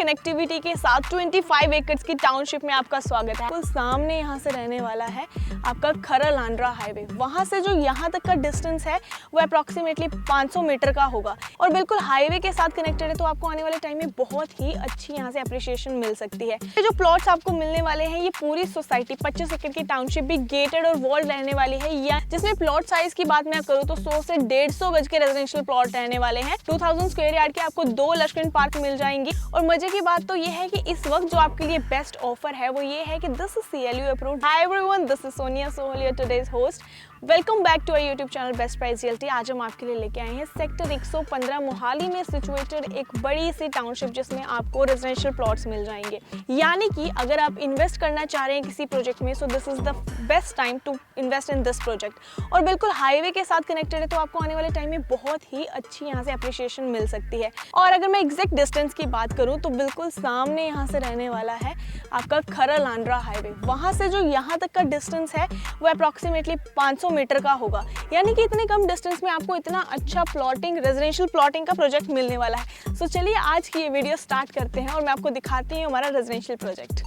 Connectivity के साथ 25 एकड़ की टाउनशिप में आपका स्वागत है। तो सामने यहाँ से रहने वाला है आपका खरा-लांड्रा हाईवे। वहाँ से जो यहाँ तक का डिस्टेंस है वो अप्रॉक्सीमेटली 500 मीटर का होगा और बिल्कुल हाईवे के साथ कनेक्टेड है, तो आपको आने वाले टाइम में बहुत ही अच्छी यहाँ से अप्रिशिएशन मिल सकती है। ये जो प्लॉट्स आपको मिलने वाले हैं ये पूरी सोसाइटी 25 एकड़ की टाउनशिप भी गेटेड और वॉल्ड रहने वाली है, या जिसमें प्लॉट साइज की बात मैं करूँ तो 100 से 150 गज के रेजिडेंशियल प्लॉट रहने वाले हैं। 2000 स्क्वायर यार्ड के आपको 2 लश्करन पार्क मिल जाएंगी। और मजे की बात तो ये है कि इस वक्त जो आपके लिए बेस्ट ऑफर है वो ये है कि this is CLU approved. Hi everyone, this is Sonia Sohal, your today's host. Welcome back to our YouTube channel best price realty. आज हम आपके लिए लेके आए हैं सेक्टर 115 मोहाली में सिचुएटेड एक बड़ी सी टाउनशिप जिसमें आपको रेजिडेंशियल प्लॉट्स मिल जाएंगे। यानी कि अगर आप इन्वेस्ट करना चाह रहे हैं किसी प्रोजेक्ट में, so this is the best time to invest in this project. और बिल्कुल हाईवे के साथ कनेक्टेड है, तो आपको आने वाले टाइम में बहुत ही अच्छी यहाँ से अप्रिशिएशन मिल सकती है। और अगर मैं एग्जैक्ट डिस्टेंस की बात करूँ तो बिल्कुल सामने यहाँ से रहने वाला है आपका खरा-लांड्रा हाईवे। वहाँ से जो यहाँ तक का डिस्टेंस है वो अप्रॉक्सीमेटली 500 मीटर का होगा। यानी कि इतने कम डिस्टेंस में आपको इतना अच्छा प्लॉटिंग, रेजिडेंशियल प्लॉटिंग का प्रोजेक्ट मिलने वाला है। सो चलिए आज की ये वीडियो स्टार्ट करते हैं और मैं आपको दिखाती हूँ हमारा रेजिडेंशियल प्रोजेक्ट।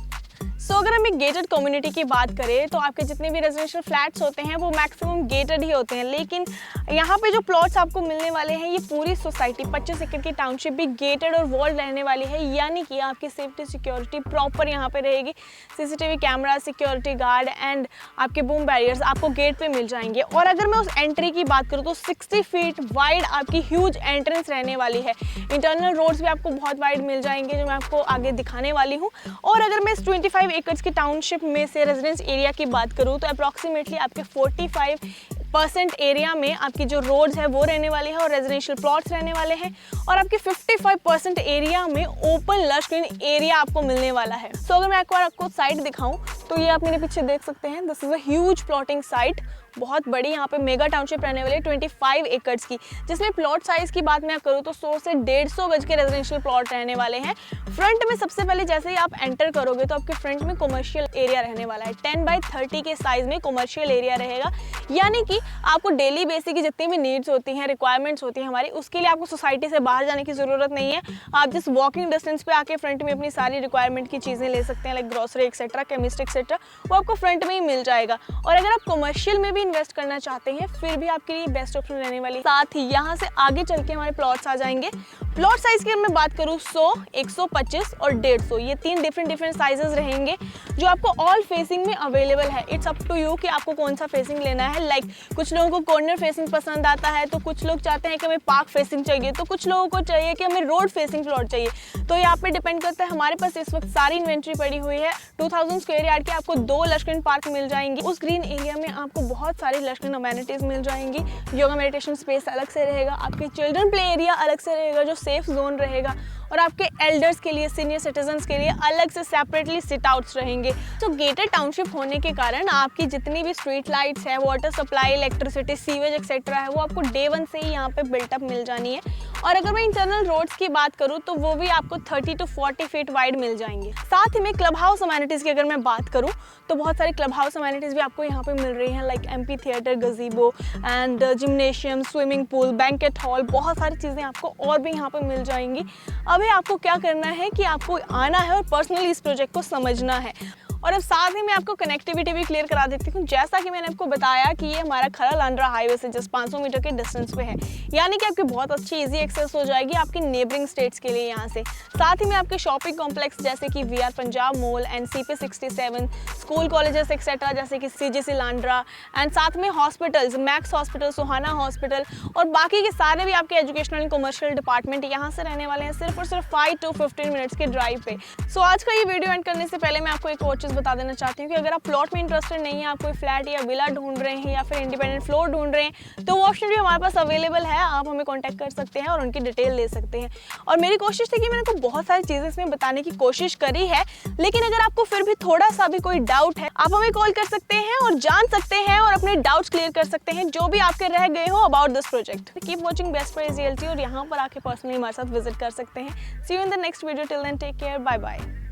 सो अगर हम एक गेटेड कम्युनिटी की बात करें तो आपके जितने भी रेजिडेंशियल फ्लैट्स होते हैं वो मैक्सिमम गेटेड ही होते हैं, लेकिन यहाँ पे जो प्लॉट्स आपको मिलने वाले हैं ये पूरी सोसाइटी 25 एकड़ की टाउनशिप भी गेटेड और वॉल्ड रहने वाली है। यानी कि आपकी सेफ्टी सिक्योरिटी प्रॉपर यहाँ पे रहेगी। CCTV camera, security guard and आपके बूम बैरियर्स आपको गेट पे मिल जाएंगे। और अगर मैं उस एंट्री की बात करूँ तो 60 फीट वाइड आपकी ह्यूज एंट्रेंस रहने वाली है। इंटरनल रोड्स भी आपको बहुत वाइड मिल जाएंगे जो मैं आपको आगे दिखाने वाली हूँ। और अगर मैं इस 25 एकड़ की टाउनशिप में से रेजिडेंस एरिया की बात करूँ तो अप्रॉक्सीमेटली आपके 45% एरिया में आपकी जो रोड्स है वो रहने वाली है और रेजिडेंशियल प्लॉट्स रहने वाले हैं। और आपके 55% एरिया में ओपन लश ग्रीन एरिया आपको मिलने वाला है। सो अगर मैं एक बार आपको साइट दिखाऊं तो ये आप मेरे पीछे देख सकते हैं, this is a huge plotting site. बहुत बड़ी यहाँ पे मेगा टाउनशिप रहने वाली है 25 एकड़ की, जिसमें प्लॉट साइज की बात मैं करूँ तो 100 से 150 गज के रेजिडेंशियल प्लॉट रहने वाले हैं। फ्रंट में सबसे पहले जैसे ही आप एंटर करोगे तो आपके फ्रंट में कमर्शियल एरिया रहने वाला है। 10 बाय 30 के साइज में कमर्शियल एरिया रहेगा। यानी कि आपको डेली बेसिस की जितनी भी नीड्स होती हैं, रिक्वायरमेंट्स होती हैं हमारी, उसके लिए आपको सोसाइटी से बाहर जाने की जरूरत नहीं है। आप जिस वॉकिंग डिस्टेंस पे आके फ्रंट में अपनी सारी रिक्वायरमेंट की चीजें ले सकते हैं, like grocery etcetera, chemist etcetera, वो आपको फ्रंट में ही मिल जाएगा। और अगर आप कमर्शियल में भी इन्वेस्ट करना चाहते हैं फिर भी आपके लिए बेस्ट ऑप्शन रहने वाली। साथ ही यहाँ से आगे चल के हमारे प्लॉट्स आ जाएंगे। प्लॉट साइज की मैं बात करूँ 100, 125 और 150, ये 3 डिफरेंट साइजेस रहेंगे जो आपको ऑल फेसिंग में अवेलेबल है। इट्स अप टू यू कि आपको कौन सा फेसिंग लेना है। लाइक कुछ लोगों को कॉर्नर फेसिंग पसंद आता है, तो कुछ लोग चाहते हैं कि हमें पार्क फेसिंग चाहिए, तो कुछ लोगों को चाहिए कि हमें रोड फेसिंग प्लॉट चाहिए। तो ये आप पे डिपेंड करता है। हमारे पास इस वक्त सारी इन्वेंट्री पड़ी हुई है। 2000 स्क्वायर यार्ड के आपको 2 लश्करन पार्क मिल जाएंगी। उस ग्रीन एरिया में आपको बहुत सारी लश्करन अमेनिटीज मिल जाएंगी। योगा मेडिटेशन स्पेस अलग से रहेगा, आपके चिल्ड्रन प्ले एरिया अलग से रहेगा जो सेफ जोन रहेगा, और आपके एल्डर्स के लिए, सीनियर सिटीजन्स के लिए अलग से सेपरेटली सिट आउट्स रहेंगे। तो गेटेड टाउनशिप होने के कारण आपकी जितनी भी स्ट्रीट लाइट्स है, water supply, electricity, sewage etcetera है, वो आपको डे 1 से ही यहाँ पे बिल्टअप मिल जानी है। और अगर मैं इंटरनल रोड्स की बात करूँ तो वो भी आपको 30 to 40 फीट वाइड मिल जाएंगे। साथ ही में क्लब हाउस अमेनिटीज की अगर मैं बात करूँ तो बहुत सारी क्लब हाउस अमेनिटीज भी आपको यहाँ पे मिल रही हैं, like amphi theatre, गजीबो and gymnasium, swimming pool, banquet hall, बहुत सारी चीज़ें आपको और भी यहाँ पे मिल जाएंगी। अभी आपको क्या करना है कि आपको आना है और पर्सनली इस प्रोजेक्ट को समझना है। और अब साथ ही मैं आपको कनेक्टिविटी भी क्लियर करा देती हूँ। जैसा कि मैंने आपको बताया कि ये हमारा खरा-लांड्रा हाईवे से जस्ट 500 मीटर के डिस्टेंस पे है, यानी कि आपकी बहुत अच्छी इजी एक्सेस हो जाएगी आपकी नेबरिंग स्टेट्स के लिए यहाँ से। साथ ही में आपके शॉपिंग कॉम्प्लेक्स जैसे कि VR Punjab mall and CP67, school colleges etcetera जैसे कि CGC लांड्रा, एंड साथ में हॉस्पिटल्स, मैक्स हॉस्पिटल, सुहाना हॉस्पिटल और बाकी के सारे भी आपके एजुकेशनल एंड कमर्शियल डिपार्टमेंट यहाँ से रहने वाले हैं सिर्फ और सिर्फ 5 to 15 मिनट्स के ड्राइव पे। सो आज का ये वीडियो एंड करने से पहले मैं आपको एक और बता देना चाहती हूँ कि अगर आप प्लॉट में इंटरेस्टेड नहीं है, आप कोई फ्लैट या विला ढूंढ रहे हैं या फिर इंडिपेंडेंट फ्लोर ढूंढ रहे हैं, तो वो ऑप्शन भी हमारे पास अवेलेबल है। आप हमें कांटेक्ट कर सकते हैं और उनकी डिटेल ले सकते हैं। और मेरी कोशिश थी कि मैंने आपको बहुत सारी चीजें इसमें बताने की कोशिश करी है, लेकिन अगर आपको फिर भी थोड़ा सा भी कोई डाउट है, आप हमें कॉल कर सकते हैं और जान सकते हैं और अपने डाउट्स क्लियर कर सकते हैं जो भी आपके रह गए हो about this project. Keep watching best price realty और यहाँ पर आके पर्सनली हमारे साथ विजिट कर सकते हैं। See you in the next video, till then take care, bye bye.